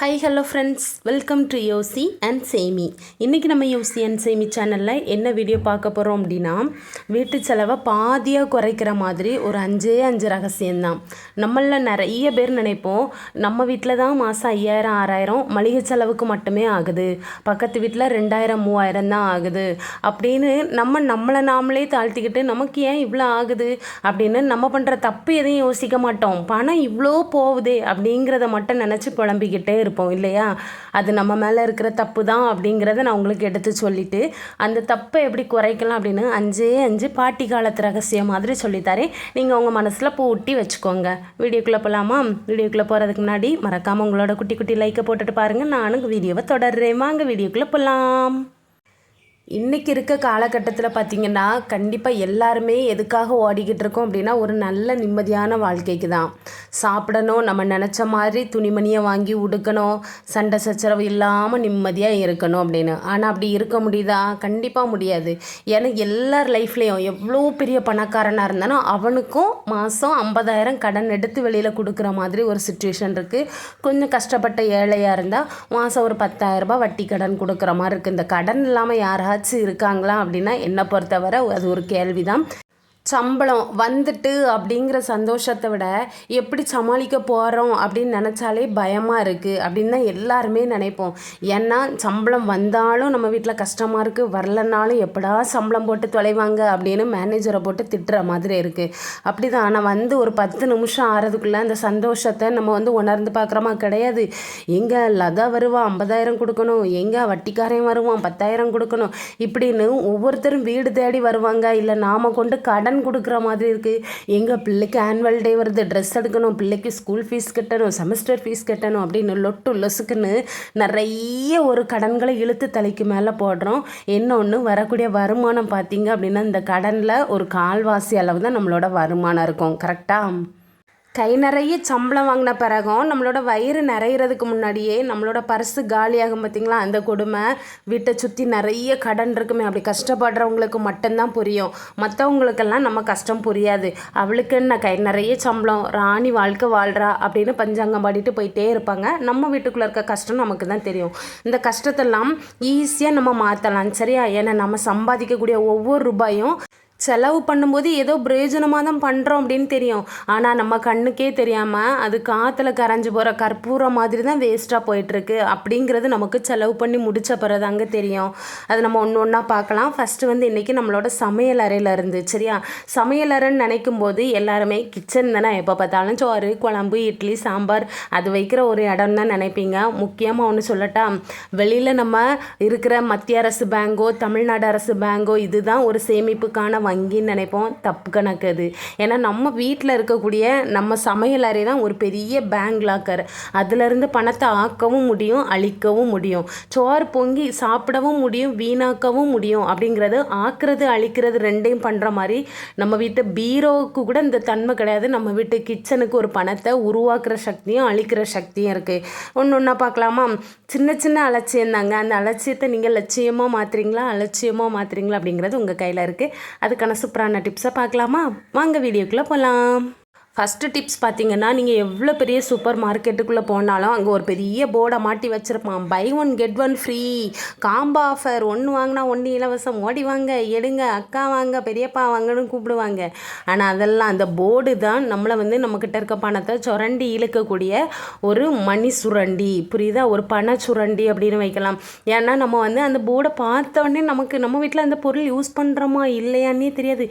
Hi hello friends, welcome to யோசி and சேமி. இன்றைக்கி நம்ம யோசி அண்ட் சேமி சேனலில் என்ன வீடியோ பார்க்க போகிறோம் அப்படின்னா, வீட்டு செலவை பாதியாக குறைக்கிற மாதிரி ஒரு 5 ரகசியம்தான். நம்மளில் நிறைய பேர் நினைப்போம், நம்ம வீட்டில் தான் மாதம் 5000 6000 மளிகை செலவுக்கு மட்டுமே ஆகுது, பக்கத்து வீட்டில் 2000 3000 தான் ஆகுது அப்படின்னு நம்மளை நாமளே தாழ்த்திக்கிட்டு நமக்கு ஏன் இவ்வளோ ஆகுது அப்படின்னு நம்ம பண்ணுற தப்பு எதையும் யோசிக்க மாட்டோம். பணம் இவ்வளோ போகுதே அப்படிங்கிறத மட்டும் நினச்சி புலம்பிக்கிட்டே இருப்போம் இல்லையா? அது நம்ம மேலே இருக்கிற தப்பு தான் அப்படிங்கிறத நான் உங்களுக்கு எடுத்து சொல்லிவிட்டு, அந்த தப்பை எப்படி குறைக்கலாம் அப்படின்னு 5 பாட்டி காலத்து ரகசியம் மாதிரி சொல்லித்தரேன். நீங்கள் உங்கள் மனசில் பூட்டி வச்சுக்கோங்க. வீடியோக்குள்ளே போகலாமா? வீடியோக்குள்ளே போகிறதுக்கு முன்னாடி மறக்காமல் உங்களோட குட்டி குட்டி லைக்கை போட்டுட்டு பாருங்கள். நானும் வீடியோவை தொடர்றேன். வாங்க வீடியோக்குள்ளே போகலாம். இன்றைக்கி இருக்க காலகட்டத்தில் பார்த்திங்கன்னா கண்டிப்பாக எல்லாருமே எதுக்காக ஓடிக்கிட்டு இருக்கோம் அப்படின்னா, ஒரு நல்ல நிம்மதியான வாழ்க்கைக்கு தான். சாப்பிடணும், நம்ம நினச்ச மாதிரி துணிமணியை வாங்கி உடுக்கணும், சண்டை சச்சரவு இல்லாமல் நிம்மதியாக இருக்கணும் அப்படின்னு. ஆனால் அப்படி இருக்க முடியுதா? கண்டிப்பாக முடியாது. ஏன்னா எல்லார் லைஃப்லேயும் எவ்வளோ பெரிய பணக்காரனாக இருந்தாலும் அவனுக்கும் மாதம் 50,000 கடன் எடுத்து வெளியில் கொடுக்குற மாதிரி ஒரு சுச்சுவேஷன் இருக்குது. கொஞ்சம் கஷ்டப்பட்ட ஏழையாக இருந்தால் மாதம் ஒரு 10,000 ரூபாய் வட்டி கடன் கொடுக்குற மாதிரி இருக்குது. இந்த கடன் இல்லாமல் யாராச்சும் இருக்காங்களா அப்படின்னா என்னை பொறுத்தவரை அது ஒரு கேள்விதான். சம்பளம் வந்துட்டு அப்படிங்கிற சந்தோஷத்தை விட எப்படி சமாளிக்க போகிறோம் அப்படின்னு நினச்சாலே பயமாக இருக்குது அப்படின்னு தான் எல்லாருமே நினைப்போம். ஏன்னா சம்பளம் வந்தாலும் நம்ம வீட்டில் கஷ்டமாக இருக்குது, வரலனாலும் எப்படா சம்பளம் போட்டு தொலைவாங்க அப்படின்னு மேனேஜரை போட்டு திட்டுற மாதிரி இருக்குது. அப்படி தான். ஆனால் ஒரு 10 நிமிஷம் ஆகிறதுக்குள்ளே அந்த சந்தோஷத்தை நம்ம உணர்ந்து பார்க்குறோமா? கிடையாது. எங்கே லதா வருவான் 50,000 கொடுக்கணும், எங்கே வட்டிக்காரன் வருவான் 10,000 கொடுக்கணும், இப்படின்னு ஒவ்வொருத்தரும் வீடு தேடி வருவாங்க. இல்லை நாம் கொண்டு கடன் கொடுக்குற மாதிரி இருக்குது. எங்கள் பிள்ளைக்கு ஆனுவல் டே வருது, ட்ரெஸ் எடுக்கணும், பிள்ளைக்கு ஸ்கூல் ஃபீஸ் கட்டணும், செமஸ்டர் ஃபீஸ் கட்டணும் அப்படின்னு லொசுக்குன்னு நிறைய ஒரு கடன்களை இழுத்து தலைக்கு மேலே போடுறோம். இன்னொன்று, வரக்கூடிய வருமானம் பார்த்திங்க அப்படின்னா இந்த கடனில் ஒரு கால்வாசி அளவு தான் நம்மளோட வருமானம் இருக்கும். கரெக்டாக? கை நிறைய சம்பளம் வாங்கின பிறகும் நம்மளோட வயிறு நிறையிறதுக்கு முன்னாடியே நம்மளோட பர்ஸு காலியாகும். பார்த்திங்களா? அந்த கொடுமை. வீட்டை சுற்றி நிறைய கடன் இருக்குமே, அப்படி கஷ்டப்படுறவங்களுக்கு மட்டும்தான் புரியும். மற்றவங்களுக்கெல்லாம் நம்ம கஷ்டம் புரியாது. அவளுக்கு என்ன கை நிறைய சம்பளம், ராணி வாழ்க்கை வாழ்கிறா அப்படின்னு பஞ்சாங்கம் பாடிட்டு போயிட்டே இருப்பாங்க. நம்ம வீட்டுக்குள்ளே இருக்க கஷ்டம் நமக்கு தான் தெரியும். இந்த கஷ்டத்தெல்லாம் ஈஸியாக நம்ம மாற்றலாம். சரியா? ஏன்னா நம்ம சம்பாதிக்கக்கூடிய ஒவ்வொரு ரூபாயும் செலவு பண்ணும்போது ஏதோ பிரயோஜனமாக தான் பண்ணுறோம் அப்படின்னு தெரியும். ஆனால் நம்ம கண்ணுக்கே தெரியாமல் அது காற்றுல கரைஞ்சி போகிற கற்பூரம் மாதிரி தான் வேஸ்ட்டாக போயிட்டுருக்கு அப்படிங்கிறது நமக்கு செலவு பண்ணி முடித்த பிறகு அங்கே தெரியும். அது நம்ம ஒன்று ஒன்றா பார்க்கலாம். ஃபஸ்ட்டு இன்றைக்கி நம்மளோட சமையல் அறையில் இருந்து. சரியா? சமையல் அறைன்னு நினைக்கும் போது எல்லாருமே கிச்சன் தானே, எப்போ பார்த்தாலும் சோறு குழம்பு இட்லி சாம்பார் அது வைக்கிற ஒரு இடம் தான் நினைப்பீங்க. முக்கியமாக ஒன்று சொல்லட்டா, வெளியில் நம்ம இருக்கிற மத்திய அரசு பேங்கோ தமிழ்நாடு அரசு பேங்கோ இதுதான் ஒரு சேமிப்புக்கான வங்கின்னு நினைப்போம். தப்பு கணக்கு அது. ஏன்னா நம்ம வீட்டில் இருக்கக்கூடிய நம்ம சமையல் அறை தான் ஒரு பெரிய பேங்க் லாக்கர். அதிலிருந்து பணத்தை ஆக்கவும் முடியும், அழிக்கவும் முடியும். சோறு பொங்கி சாப்பிடவும் முடியும், வீணாக்கவும் முடியும். அப்படிங்கிறது ஆக்குறது அழிக்கிறது ரெண்டையும் பண்ணுற மாதிரி நம்ம வீட்டு பீரோவுக்கு கூட இந்த தன்மை கிடையாது. நம்ம வீட்டு கிச்சனுக்கு ஒரு பணத்தை உருவாக்குற சக்தியும் அழிக்கிற சக்தியும் இருக்குது. ஒன்று ஒன்றா பார்க்கலாமா? சின்ன சின்ன அலட்சியம் தாங்க. அந்த அலட்சியத்தை நீங்கள் லட்சியமாக மாற்றுறீங்களா அலட்சியமாக மாற்றுறீங்களா அப்படிங்கிறது உங்கள் கையில் இருக்குது. அதுக்கான சூப்பரான டிப்ஸை பார்க்கலாமா? வாங்க வீடியோக்குள்ளே போகலாம். ஃபஸ்ட்டு டிப்ஸ் பார்த்திங்கன்னா, நீங்கள் எவ்வளோ பெரிய சூப்பர் மார்க்கெட்டுக்குள்ளே போனாலும் அங்கே ஒரு பெரிய போர்டை மாட்டி வச்சுருப்பான். Buy 1 get 1 free, combo offer, 1 வாங்கினா 1 இலவசம், ஓடி வாங்க எடுங்க, அக்கா வாங்க பெரியப்பா வாங்கன்னு கூப்பிடுவாங்க. ஆனால் அதெல்லாம் அந்த போர்டு தான் நம்மளை நம்மக்கிட்ட இருக்க பணத்தை சுரண்டி இழுக்கக்கூடிய ஒரு மணி சுரண்டி. புரியுதா? ஒரு பண சுரண்டி அப்படின்னு வைக்கலாம். ஏன்னா நம்ம அந்த போர்டை பார்த்த உடனே நமக்கு நம்ம வீட்டில் அந்த பொருள் யூஸ் பண்ணுறோமா இல்லையான்னே தெரியாது.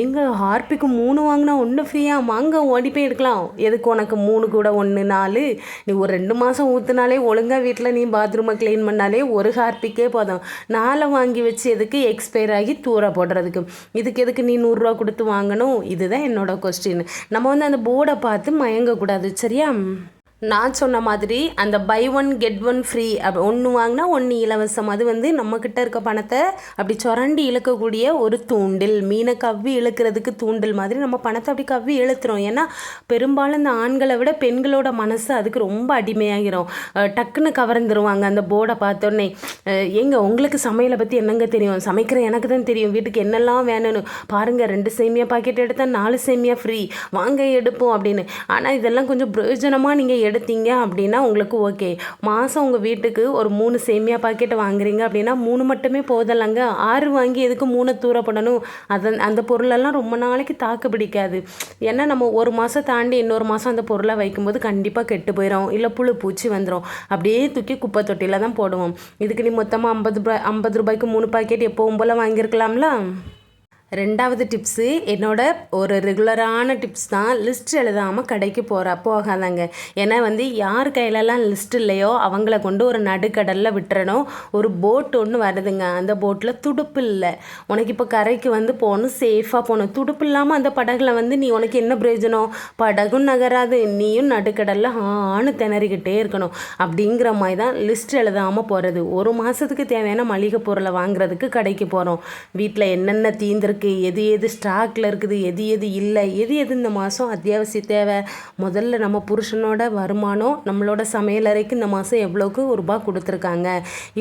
எங்கள் ஹார்பிக்கு 3 வாங்கினா 1 ஃப்ரீயாக வாங்க ஓடி போய் எடுக்கலாம். எதுக்கு உனக்கு 3 கூட 1 4? நீ ஒரு 2 மாதம் ஊற்றுனாலே ஒழுங்காக வீட்டில் நீ பாத்ரூமை க்ளீன் பண்ணாலே ஒரு ஹார்பிக்கே போதும். 4 வாங்கி வச்சு எதுக்கு எக்ஸ்பயர் ஆகி தூர போடுறதுக்கு? இதுக்கு எதுக்கு நீ 100 ரூபா கொடுத்து வாங்கணும்? இதுதான் என்னோட கொஸ்டின். நம்ம அந்த போர்டை பார்த்து மயங்கக்கூடாது. சரியா? நான் சொன்ன மாதிரி அந்த பை 1 கெட் 1 ஃப்ரீ, அப்படி 1 வாங்கினா 1 இலவசம். அது நம்மக்கிட்ட இருக்க பணத்தை அப்படி சுரண்டி இழுக்கக்கூடிய ஒரு தூண்டில். மீனை கவ்வி இழுக்கிறதுக்கு தூண்டில் மாதிரி நம்ம பணத்தை அப்படி கவ்வி இழுத்துறோம். ஏன்னா பெரும்பாலும் இந்த ஆண்களை விட பெண்களோட மனசு அதுக்கு ரொம்ப அடிமையாகிரும். டக்குன்னு கவர்ந்துருவாங்க அந்த போர்டை பார்த்தோன்னே. உங்களுக்கு சமையலை பற்றி என்னங்க தெரியும்? சமைக்கிற எனக்கு தான் தெரியும். வீட்டுக்கு என்னெல்லாம் வேணும்னு பாருங்கள், 2 சேமியா பாக்கெட் எடுத்தால் 4 சேமியா ஃப்ரீ, வாங்க எடுப்போம் அப்படின்னு. ஆனால் இதெல்லாம் கொஞ்சம் பிரயோஜனமாக நீங்கள் எடுத்தீங்க அப்படின்னா உங்களுக்கு ஓகே. மாதம் உங்கள் வீட்டுக்கு ஒரு 3 சேமியா பாக்கெட் வாங்குறீங்க அப்படின்னா 3 மட்டுமே போதலைங்க. 6 வாங்கி எதுக்கு 3 தூர போடணும்? அந்த பொருளெல்லாம் ரொம்ப நாளைக்கு தாக்கு பிடிக்காது. ஏன்னா நம்ம ஒரு மாதம் தாண்டி இன்னொரு மாதம் அந்த பொருளை வைக்கும்போது கண்டிப்பாக கெட்டு போயிடும், இல்லை புழு பூச்சி வந்துடும். அப்படியே தூக்கி குப்பை தொட்டியில் தான் போடுவோம். இதுக்கு நீ மொத்தமாக 50 ரூபாய்க்கு 3 பாக்கெட் எப்போவும் போல் வாங்கியிருக்கலாம்ல. 2வது டிப்ஸு என்னோட ஒரு ரெகுலரான டிப்ஸ் தான். லிஸ்ட் எழுதாமல் கடைக்கு போகாதாங்க. ஏன்னா யார் கையிலலாம் லிஸ்ட் இல்லையோ அவங்கள கொண்டு ஒரு நடுக்கடலில் விட்டுறணும். ஒரு போட் ஒன்று வருதுங்க, அந்த போட்டில் துடுப்பு இல்லை. உனக்கு இப்போ கரைக்கு போகணும், சேஃபாக போகணும். துடுப்பு இல்லாமல் அந்த படகுல நீ உனக்கு என்ன பிரயோஜனம்? படகும் நகராது, நீயும் நடுக்கடலில் ஆணு திணறிக்கிட்டே இருக்கணும். அப்படிங்கிற மாதிரி தான் லிஸ்ட் எழுதாமல் போகிறது. ஒரு மாதத்துக்கு தேவையான மளிகை பொருளை வாங்குறதுக்கு கடைக்கு போகிறோம். வீட்டில் என்னென்ன தீந்திருக்கு, எது எது ஸ்டாக்கில் இருக்குது, எது எது இல்லை, எது இந்த மாதம் அத்தியாவசிய தேவை. முதல்ல நம்ம புருஷனோட வருமானம், நம்மளோட சமையலறைக்கு இந்த மாதம் எவ்வளோக்கு ரூபா கொடுத்துருக்காங்க,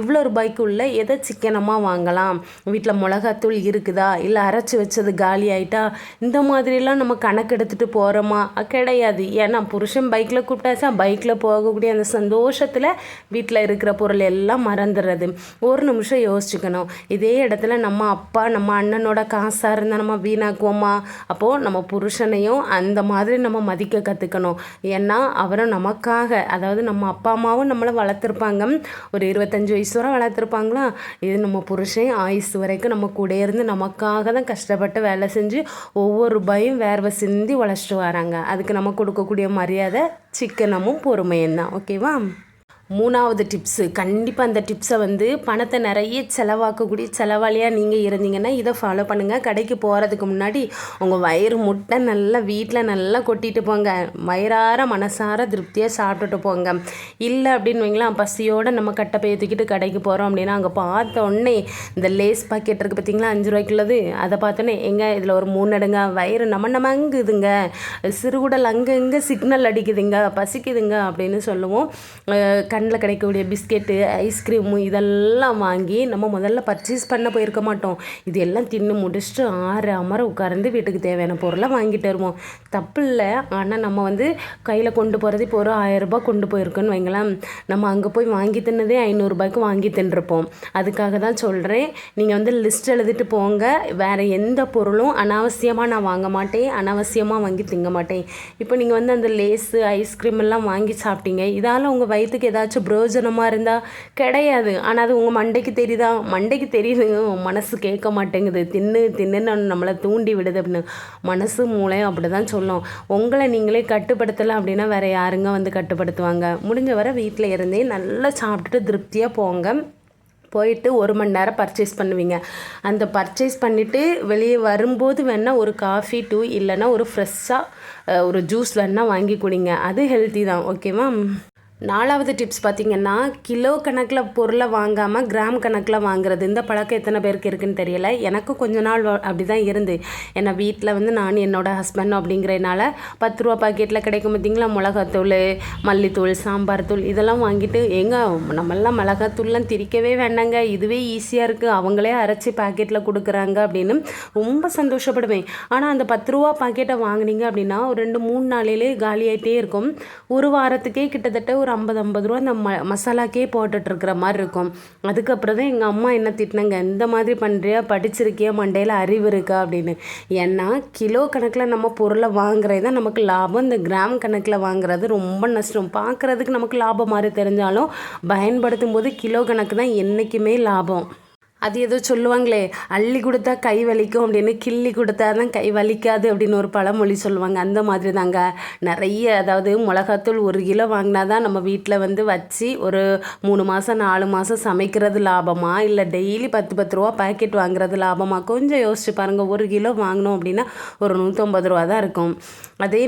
இவ்வளோ ரூபாய்க்குள்ள எதை சிக்கனமாக வாங்கலாம், வீட்டில் மிளகாத்தூள் இருக்குதா, இல்லை அரைச்சி வச்சது காலி ஆகிட்டா, இந்த மாதிரிலாம் நம்ம கணக்கு எடுத்துகிட்டு போகிறோமா? கிடையாது. ஏன்னா புருஷன் பைக்கில் கூப்பிட்டாச்சா, பைக்கில் போகக்கூடிய அந்த சந்தோஷத்தில் வீட்டில் இருக்கிற பொருள் எல்லாம் மறந்துடுறது. ஒரு நிமிஷம் யோசிச்சுக்கணும். இதே இடத்துல நம்ம அப்பா நம்ம அண்ணனோட காசாக இருந்தால் நம்ம வீணாக்குவோமா? அப்போது நம்ம புருஷனையும் அந்த மாதிரி நம்ம மதிக்க கற்றுக்கணும். ஏன்னா அவரும் நமக்காக, அதாவது நம்ம அப்பா அம்மாவும் நம்மளை வளர்த்துருப்பாங்க, ஒரு 25 வயசு வரை வளர்த்துருப்பாங்களா. இது நம்ம புருஷன் ஆயுசு வரைக்கும் நம்ம கூட இருந்து நமக்காக தான் கஷ்டப்பட்டு வேலை செஞ்சு ஒவ்வொரு ரூபாயும் வேர்வை சிந்தி உழைச்சிட்டு வராங்க. அதுக்கு நம்ம கொடுக்கக்கூடிய மரியாதை சிக்கனமும் பொறுமையும் தான். ஓகேவா? 3வது டிப்ஸு, கண்டிப்பாக அந்த டிப்ஸை பணத்தை நிறைய செலவாக்கக்கூடிய செலவாளியாக நீங்கள் இருந்தீங்கன்னா இதை ஃபாலோ பண்ணுங்கள். கடைக்கு போகிறதுக்கு முன்னாடி உங்கள் வயிறு முட்டை நல்லா வீட்டில் நல்லா கொட்டிட்டு போங்க. வயிறார மனசார திருப்தியாக சாப்பிட்டுட்டு போங்க. இல்லை அப்படின்னு வைங்களேன், பசியோடு நம்ம கட்டை தூக்கிட்டு கடைக்கு போகிறோம் அப்படின்னா அங்கே பார்த்த உடனே இந்த லேஸ் பாக்கெட் இருக்குது பார்த்தீங்களா, 5 ரூபாய்க்குள்ளது, அதை பார்த்தோன்னே எங்கே இதில் ஒரு 3 எடுங்க, வயிறு நம்ம அங்குதுங்க, சிறுகுடல் அங்கே இங்கே சிக்னல் அடிக்குதுங்க, பசிக்குதுங்க அப்படின்னு சொல்லுவோம். கண்ணில் கிடைக்கக்கூடிய பிஸ்கெட்டு, ஐஸ்கிரீமு இதெல்லாம் வாங்கி நம்ம முதல்ல பர்ச்சேஸ் பண்ண போயிருக்க மாட்டோம். இது எல்லாம் தின்னு முடிச்சுட்டு அமர உட்கார்ந்து வீட்டுக்கு தேவையான பொருளை வாங்கிட்டு வருவோம். தப்பு இல்லை. ஆனால் நம்ம கையில் கொண்டு போகிறது இப்போ ஒரு 1000 ரூபாய் கொண்டு போயிருக்கோன்னு வைங்களேன், நம்ம அங்கே போய் வாங்கி தின்னதே 500 ரூபாய்க்கு வாங்கி தின்றுப்போம். அதுக்காக தான் சொல்கிறேன், நீங்கள் லிஸ்ட் எழுதிட்டு போங்க. வேறு எந்த பொருளும் அனாவசியமாக நான் வாங்க மாட்டேன், அனாவசியமாக வாங்கி திங்க மாட்டேன். இப்போ நீங்கள் அந்த லேஸு ஐஸ்கிரீம் எல்லாம் வாங்கி சாப்பிட்டீங்க, இதால் உங்கள் வயிற்றுக்கு ஏதாச்சும் பிரயோஜனமாக இருந்தால் கிடையாது. ஆனால் அது உங்கள் மண்டைக்கு தெரியுதா? மண்டைக்கு தெரியுதுங்க, மனசு கேட்க மாட்டேங்குது, தின்னு நம்மளை தூண்டி விடுது அப்படின்னு. மனசு மூளையும் அப்படி தான் சொல்லும். உங்களை நீங்களே கட்டுப்படுத்தலை அப்படின்னா வேறு யாருங்க கட்டுப்படுத்துவாங்க? முடிஞ்ச வரை வீட்டில் இருந்தே நல்லா சாப்பிட்டுட்டு திருப்தியாக போங்க. போயிட்டு 1 மணி நேரம் பர்ச்சேஸ் பண்ணுவீங்க. அந்த பர்ச்சேஸ் பண்ணிவிட்டு வெளியே வரும்போது வேணால் ஒரு காஃபி, டூ இல்லைன்னா ஒரு ஃப்ரெஷ்ஷாக ஒரு ஜூஸ் வேணால் வாங்கி குடிங்க. அது ஹெல்த்தி தான். ஓகேவா? 4வது டிப்ஸ் பார்த்திங்கன்னா, கிலோ கணக்கில் பொருளை வாங்காமல் கிராம் கணக்கில் வாங்குறது. இந்த பழக்கம் எத்தனை பேருக்கு இருக்குதுன்னு தெரியல. எனக்கும் கொஞ்ச நாள் அப்படி தான் இருந்து. ஏன்னா வீட்டில் நான் என்னோட ஹஸ்பண்ட் அப்படிங்கிறனால 10 ரூபா பாக்கெட்டில் கிடைக்கும் பார்த்திங்களா, மிளகாத்தூள், மல்லித்தூள், சாம்பார் தூள் இதெல்லாம் வாங்கிட்டு நம்மளாம் மிளகாத்தூள்லாம் திரிக்கவே வேண்டாங்க, இதுவே ஈஸியாக இருக்குது, அவங்களே அரைச்சி பாக்கெட்டில் கொடுக்குறாங்க அப்படின்னு ரொம்ப சந்தோஷப்படுவேன். ஆனால் அந்த 10 ரூபா பாக்கெட்டை வாங்கினீங்க அப்படின்னா ஒரு 2-3 நாளிலே காலியாகிட்டே இருக்கும். ஒரு வாரத்துக்கே கிட்டத்தட்ட ஒரு 50 ரூபா அந்த மசாலாக்கே போட்டுட்ருக்கிற மாதிரி இருக்கும். அதுக்கப்புறம் தான் எங்கள் அம்மா என்ன திட்டினாங்க, இந்த மாதிரி பண்ணுறியா, படிச்சிருக்கியா, மண்டையில் அறிவு இருக்கா அப்படின்னு. ஏன்னா கிலோ கணக்கில் நம்ம பொருளை வாங்குறது தான் நமக்கு லாபம். இந்த கிராம் கணக்கில் வாங்குறது ரொம்ப நஷ்டம். பார்க்குறதுக்கு நமக்கு லாபம் மாதிரி தெரிஞ்சாலும் பயன்படுத்தும் போது கிலோ கணக்கு தான் என்றைக்குமே லாபம். அது ஏதோ சொல்லுவாங்களே, அள்ளி கொடுத்தா கை வலிக்கும் அப்படின்னு, கிள்ளி கொடுத்தா தான் கை வலிக்காது அப்படின்னு ஒரு பழமொழி சொல்லுவாங்க. அந்த மாதிரி தாங்க நிறைய, அதாவது மிளகாத்தூள் 1 கிலோ வாங்கினா தான் நம்ம வீட்டில் வச்சு ஒரு 3 மாதம் 4 மாதம் சமைக்கிறது லாபமா, இல்லை டெய்லி 10 ரூபா பாக்கெட் வாங்குறது லாபமா? கொஞ்சம் யோசிச்சு பாருங்கள். 1 கிலோ வாங்கினோம் அப்படின்னா ஒரு 150 ரூபா தான் இருக்கும். அதே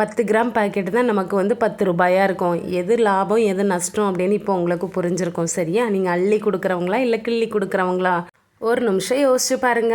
10 கிராம் பாக்கெட்டு தான் நமக்கு 10 ரூபாயாக இருக்கும். எது லாபம் எது நஷ்டம் அப்படின்னு இப்போ உங்களுக்கு புரிஞ்சிருக்கும். சரியா? நீங்கள் அள்ளி கொடுக்குறவங்களா இல்லை கிள்ளி கொடுக்குறவங்களா? ஒரு நிமிஷம் யோசிச்சு பாருங்க.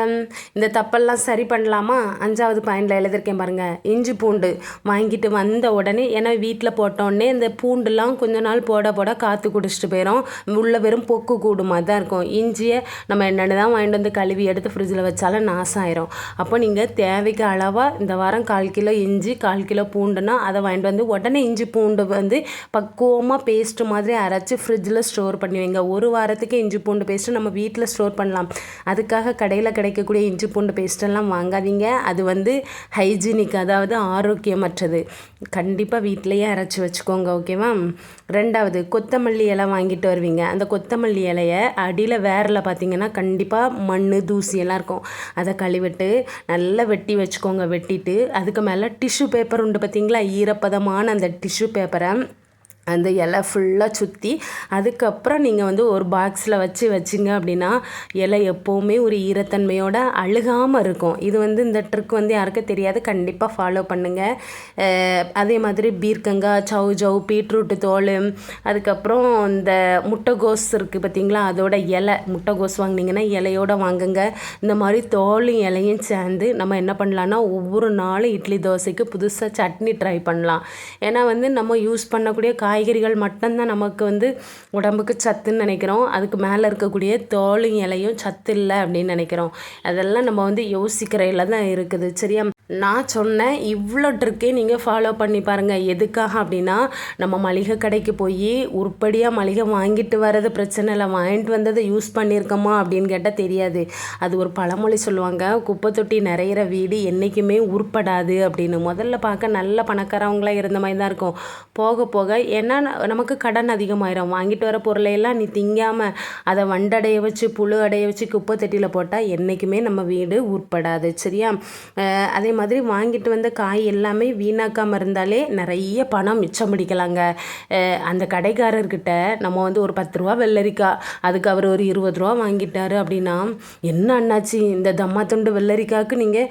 இந்த தப்பெல்லாம் சரி பண்ணலாமா? 5வது பாயிண்டில் எழுதியிருக்கேன் பாருங்கள். இஞ்சி பூண்டு வாங்கிட்டு வந்த உடனே, ஏன்னா வீட்டில் போட்டோடனே இந்த பூண்டுலாம் கொஞ்ச நாள் போட போட காற்று குடிச்சிட்டு போயிடும், உள்ள வெறும் பொக்கு கூடு மாதிரி தான் இருக்கும். இஞ்சியை நம்ம என்னென்ன தான் வாங்கிட்டு வந்து கழுவி எடுத்து ஃப்ரிட்ஜில் வச்சாலும் நாசம் ஆயிரும். அப்போ நீங்கள் தேவைக்கு அளவாக இந்த வாரம் 1/4 கிலோ இஞ்சி 1/4 கிலோ பூண்டுனா அதை வாங்கிட்டு வந்து உடனே இஞ்சி பூண்டு வந்து பக்குவமாக பேஸ்ட்டு மாதிரி அரைச்சி ஃப்ரிட்ஜில் ஸ்டோர் பண்ணி வைங்க. ஒரு வாரத்துக்கு இஞ்சி பூண்டு பேஸ்ட்டு நம்ம வீட்டில் ஸ்டோர் பண்ணலாம். அதுக்காக கடையில் கிடைக்கக்கூடிய இஞ்சி பூண்டு பேஸ்ட்டெல்லாம் வாங்காதீங்க. அது வந்து ஹைஜீனிக், அதாவது ஆரோக்கியமற்றது. கண்டிப்பாக வீட்டிலையே அரைச்சி வச்சுக்கோங்க, ஓகேவா? 2வது, கொத்தமல்லி இலை வாங்கிட்டு வருவீங்க. அந்த கொத்தமல்லி இலையை அடியில் வேரில் பார்த்தீங்கன்னா கண்டிப்பாக மண் தூசி எல்லாம் இருக்கும். அதை கழுவிட்டு நல்லா வெட்டி வச்சுக்கோங்க. வெட்டிட்டு அதுக்கு மேலே டிஷ்யூ பேப்பர் உண்டு பார்த்தீங்களா, ஈரப்பதமான அந்த டிஷ்யூ பேப்பரை அந்த இலை ஃபுல்லாக சுற்றி அதுக்கப்புறம் நீங்கள் வந்து ஒரு பாக்ஸில் வச்சிங்க அப்படின்னா இலை எப்போவுமே ஒரு ஈரத்தன்மையோடு அழுகாமல் இருக்கும். இது வந்து இந்த ட்ரிக் வந்து யாருக்கும் தெரியாது, கண்டிப்பாக ஃபாலோ பண்ணுங்கள். அதே மாதிரி பீர்க்கங்காய், சௌ பீட்ரூட்டு தோல், அதுக்கப்புறம் இந்த முட்டைகோஸ் இருக்குது பார்த்தீங்களா, அதோட இலை, முட்டைகோஸ் வாங்கினீங்கன்னா இலையோடு வாங்குங்க. இந்த மாதிரி தோலும் இலையும் சேர்ந்து நம்ம என்ன பண்ணலான்னா ஒவ்வொரு நாளும் இட்லி தோசைக்கு புதுசாக சட்னி ட்ரை பண்ணலாம். ஏன்னா வந்து நம்ம யூஸ் பண்ணக்கூடிய காய்கறிகள் மட்டும்தான் நமக்கு வந்து உடம்புக்கு சத்துன்னு நினைக்கிறோம். அதுக்கு மேலே இருக்கக்கூடிய தோலும் இலையும் சத்து இல்லை அப்படின்னு நினைக்கிறோம். அதெல்லாம் நம்ம வந்து யோசிக்கிறையில் தான் இருக்குது, சரியா? நான் சொன்னேன் இவ்வளோ ட்ரிக்கே நீங்கள் ஃபாலோ பண்ணி பாருங்கள். எதுக்காக அப்படின்னா, நம்ம மளிகை கடைக்கு போய் உருப்படியாக மளிகை வாங்கிட்டு வர்றது பிரச்சனை இல்லை, வாங்கிட்டு வந்ததை யூஸ் பண்ணியிருக்கோமா அப்படின்னு கேட்டால் தெரியாது. அது ஒரு பழமொழி சொல்லுவாங்க, குப்பை தொட்டி நிறையிற வீடு என்றைக்குமே உருப்படாது அப்படின்னு. முதல்ல பார்க்க நல்ல பணக்காரவங்களாக இருந்த மாதிரி தான் இருக்கும். போக போக ஏன்னா நமக்கு கடன் அதிகமாயிரும். வாங்கிட்டு வர பொருளையெல்லாம் நீ திங்காமல் அதை வண்டடைய வச்சு புழு அடைய வச்சு குப்பை தொட்டியில் போட்டால் என்றைக்குமே நம்ம வீடு உருப்படாது, சரியா? அதே மாதிரி வாங்கிட்டு வந்த காய் எல்லாமே வீணாக்காமல் இருந்தாலே நிறைய பணம் மிச்சம் பிடிக்கலாங்க. அந்த கடைக்காரர்கிட்ட நம்ம வந்து ஒரு 10 ரூபா வெள்ளரிக்காய், அதுக்கு அவர் ஒரு 20 ரூபா வாங்கிட்டாரு அப்படின்னா, என்ன அண்ணாச்சி இந்த தம்மா துண்டு வெள்ளரிக்காய்க்கு நீங்கள்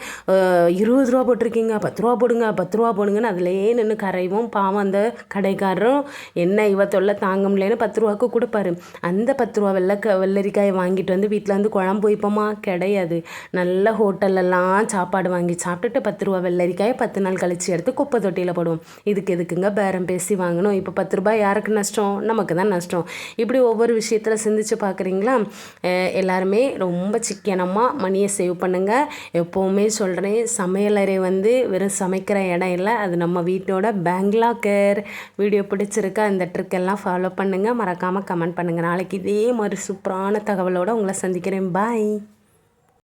20 ரூபா போட்டிருக்கீங்க, 10 ரூபா போடுங்க 10 ரூபா போடுங்கன்னு அதிலேயே நின்று கரைவும். பாவம் அந்த கடைக்காரரும் என்ன இவ தொல்லை தாங்க முடியலன்னு 10 ரூபாய்க்கு கொடுப்பாரு. அந்த 10 ரூபா வெள்ளரிக்காயை வாங்கிட்டு வந்து வீட்டில் வந்து குழம்பு வைப்போமா? கிடையாது. நல்ல ஹோட்டல்லலாம் சாப்பாடு வாங்கி சாப்பிட்டுட்டு 10 ரூபா வெள்ளரிக்காயை 10 நாள் கழிச்சு எடுத்து குப்பை தொட்டியில் போடுவோம். இதுக்கு எதுக்குங்க பேரம் பேசி வாங்கணும்? இப்போ 10 ரூபாய் யாருக்கு நஷ்டம்? நமக்கு தான் நஷ்டம். இப்படி ஒவ்வொரு விஷயத்தில் சிந்திச்சு பார்க்குறீங்களா? எல்லாருமே ரொம்ப சிக்கனமாக மணியை சேவ் பண்ணுங்கள். எப்போவுமே சொல்கிறேன், சமையலறை வந்து வெறும் சமைக்கிற இடம் இல்லை, அது நம்ம வீட்டோட பேங்க்லா கேர். வீடியோ பிடிச்சிருக்கா? இந்த ட்ரிக்கெல்லாம் ஃபாலோ பண்ணுங்கள். மறக்காமல் கமெண்ட் பண்ணுங்கள். நாளைக்கு இதே மாதிரி சூப்பரான தகவலோடு உங்களை சந்திக்கிறேன். பாய்.